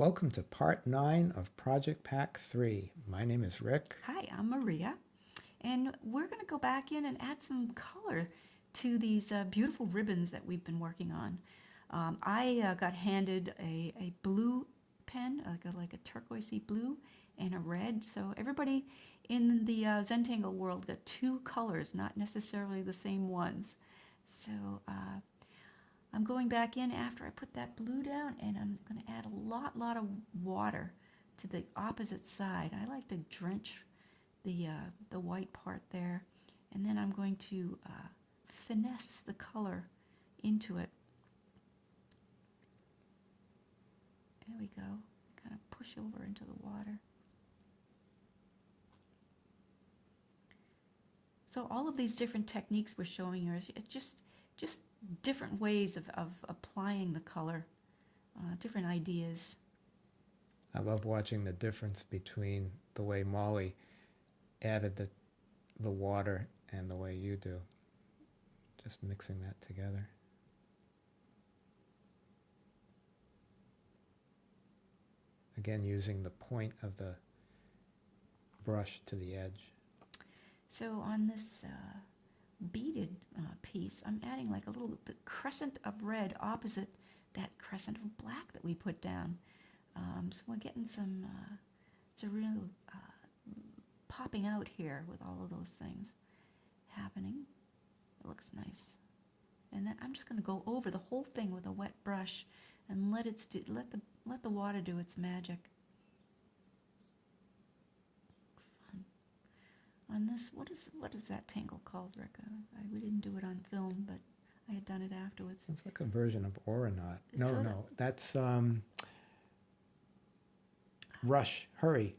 Welcome to part 9 of Project Pack 3. My name is Rick. Hi, I'm Maria, and we're going to go back in and add some color to these beautiful ribbons that we've been working on. I got handed a blue pen, like a turquoisey blue, and a red. So everybody in the Zentangle world got two colors, not necessarily the same ones. So I'm going back in after I put that blue down, and I'm going to add a lot of water to the opposite side. I like to drench the white part there, and then I'm going to finesse the color into it. There we go. Kind of push over into the water. So all of these different techniques we're showing you is just different ways of applying the color, different ideas. I love watching the difference between the way Molly added the water and the way you do. Just mixing that together. Again, using the point of the brush to the edge. So on this beaded piece, I'm adding like the crescent of red opposite that crescent of black that we put down. So we're getting some, it's a real popping out here with all of those things happening. It looks nice. And then I'm just going to go over the whole thing with a wet brush and let the water do its magic. Fun. On this, what is that tangle called, Rick? We didn't do it on film, but I had done it afterwards. It's like a version of Aeronaut. No, that's Rush, Hurry.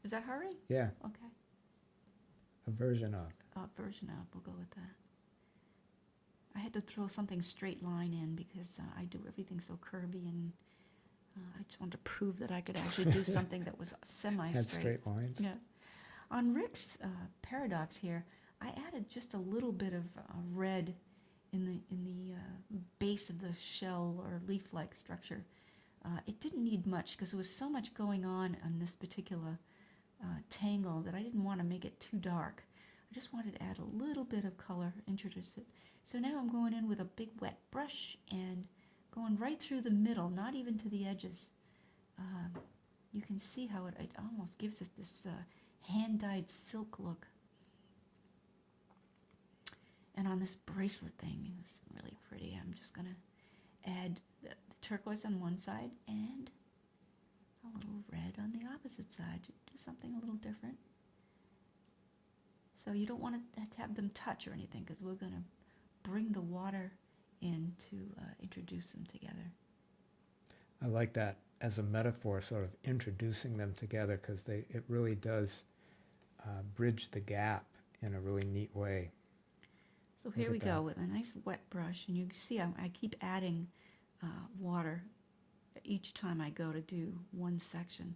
Is that Hurry? Yeah. Okay. A version of. Version of, we'll go with that. I had to throw something straight line in because I do everything so curvy, and I just wanted to prove that I could actually do something that was semi-straight. Had straight lines. Yeah. On Rick's paradox here, I added just a little bit of red in the base of the shell or leaf-like structure. It didn't need much because there was so much going on this particular tangle that I didn't want to make it too dark. I just wanted to add a little bit of color, introduce it. So now I'm going in with a big wet brush and going right through the middle, not even to the edges. You can see how it almost gives it this hand-dyed silk look. And on this bracelet thing, it's really pretty. I'm just going to add the turquoise on one side and a little red on the opposite side. Do something a little different. So you don't want to have them touch or anything because we're going to bring the water in to introduce them together. I like that as a metaphor, sort of introducing them together, because it really does bridge the gap in a really neat way. So here we go with a nice wet brush, and you can see I keep adding water each time I go to do one section.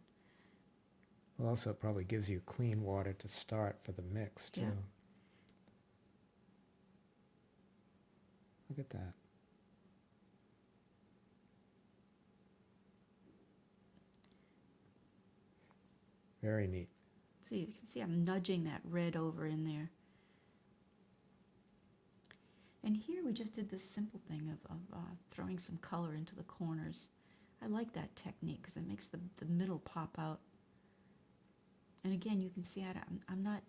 Well, also it probably gives you clean water to start for the mix too. Yeah. Look at that. Very neat. So you can see I'm nudging that red over in there. And here we just did this simple thing of throwing some color into the corners. I like that technique because it makes the middle pop out. And again, you can see I'm not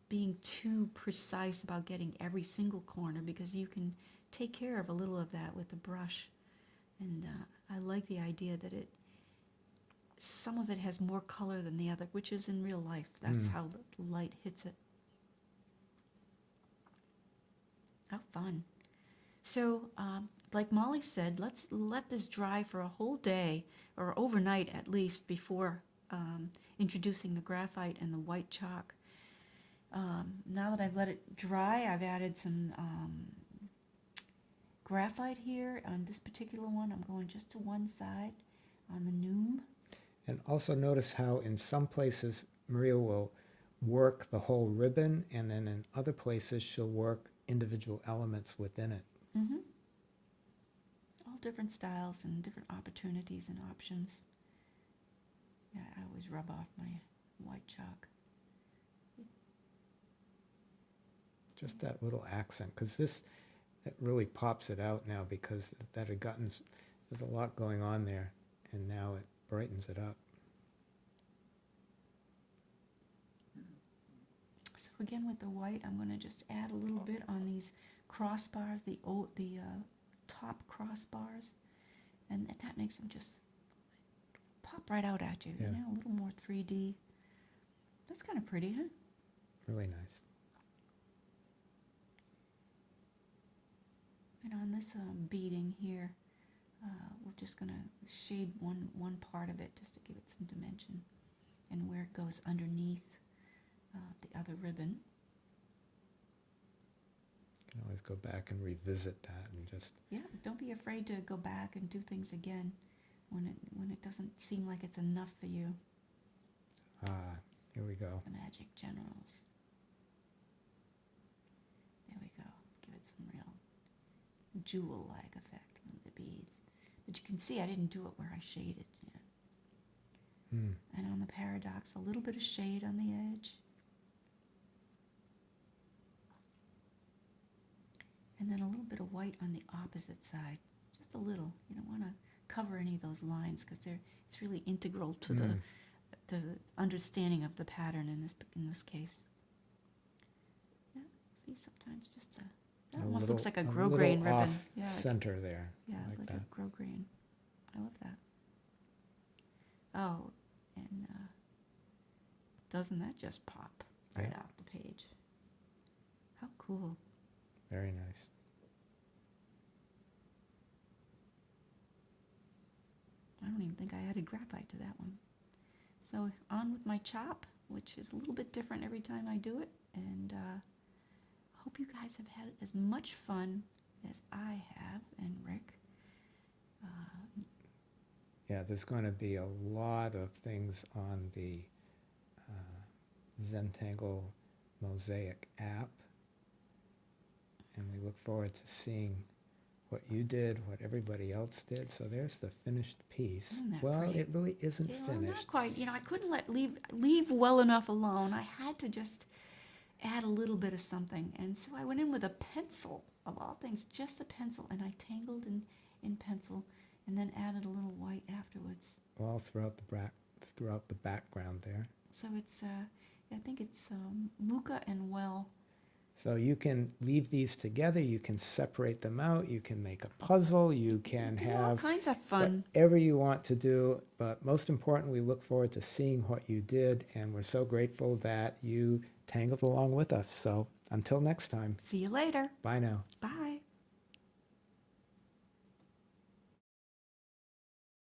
being too precise about getting every single corner because you can take care of a little of that with the brush. And I like the idea that some of it has more color than the other, which is in real life. That's how the light hits it. How fun. So, like Molly said, let's let this dry for a whole day, or overnight at least, before introducing the graphite and the white chalk. Now that I've let it dry, I've added some graphite here. On this particular one, I'm going just to one side on the noom. And also notice how in some places Maria will work the whole ribbon, and then in other places she'll work individual elements within it. All different styles and different opportunities and options. Yeah, I always rub off my white chalk. Just that little accent, because this, it really pops it out now, because that had gotten, there's a lot going on there, and now it brightens it up. So again, with the white, I'm going to just add a little bit on these crossbars, the top crossbars, and that makes them just pop right out at you. Yeah. You know, a little more 3D. That's kind of pretty, huh? Really nice. And on this beading here, we're just going to shade one part of it just to give it some dimension, and where it goes underneath the other ribbon. You can always go back and revisit that and just, Yeah, don't be afraid to go back and do things again when it doesn't seem like it's enough for you. here we go. The Magic Generals. There we go. Give it some real jewel-like effect with the beads. But you can see I didn't do it where I shaded yet. And on the paradox, a little bit of shade on the edge. And then a little bit of white on the opposite side. Just a little. You don't want to cover any of those lines because it's really integral to the understanding of the pattern in this case. Yeah, see, sometimes just that almost looks like a grosgrain ribbon. Off Yeah, center there. yeah, like that. a grosgrain. I love that. Oh, and doesn't that just pop right Yeah. off the page? How cool. Very nice. I don't even think I added graphite to that one. So on with my chop, which is a little bit different every time I do it, and hope you guys have had as much fun as I have, and Rick. Yeah, there's going to be a lot of things on the Zentangle Mosaic app, and we look forward to seeing what you did, what everybody else did. So there's the finished piece. Isn't that Well, pretty? it really isn't Yeah, well, finished. not quite. You know, I couldn't leave well enough alone. I had to just add a little bit of something, and so I went in with a pencil, of all things, just a pencil, and I tangled in pencil, and then added a little white afterwards. All throughout the background there. So it's, I think it's Muka and Well. So you can leave these together, you can separate them out, you can make a puzzle, you can Do all have kinds of fun. whatever you want to do, but most important, we look forward to seeing what you did, and we're so grateful that you tangled along with us. So until next time, See you later. bye now. Bye.